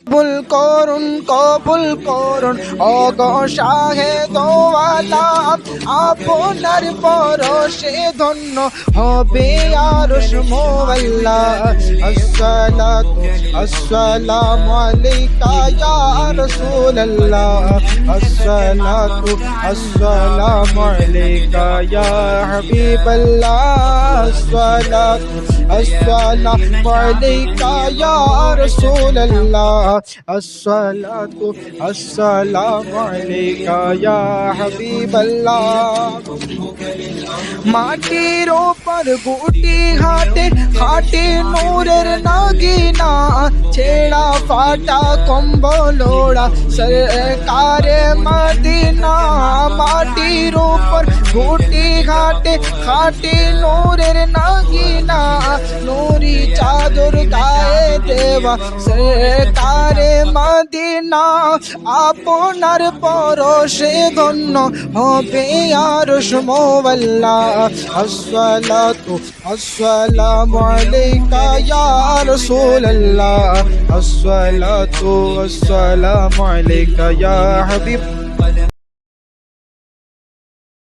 কবুল করুন ওগো শাহে দোয়ালা আপনার পরশে ধন্য হবে আরশ মোয়াল্লা আসসালাতু আসসালামু আলাইকা ইয়া রাসূলুল্লাহ আসসালাতু আসসালামু আলাইকা ইয়া হাবিবাল্লাহ আসসালাতু আসসালামু আলাইকা ইয়া রাসূলুল্লাহ আসসালাতু আসসালামু আলাইকা ইয়া হাবিবাল্লাহ মাটির ওপর গুটি হাতে খাটে নূরের নাগিনা ছেড়া ফাটা কম্বলোড়া সরকারে মদিনা মাটির ওপর গুটি হাতে খাটে নূরের নাগিনা নূরি চাদর গায়ে দেওয়া সরকারে মদিনা আপনার পরশে ধন্য হবে আরশ মোয়াল্লা আসসালাতু আসসালামু আলাইকা ইয়া রাসূলুল্লাহ আসসালাতু আসসালামু আলাইকা ইয়া হাবিব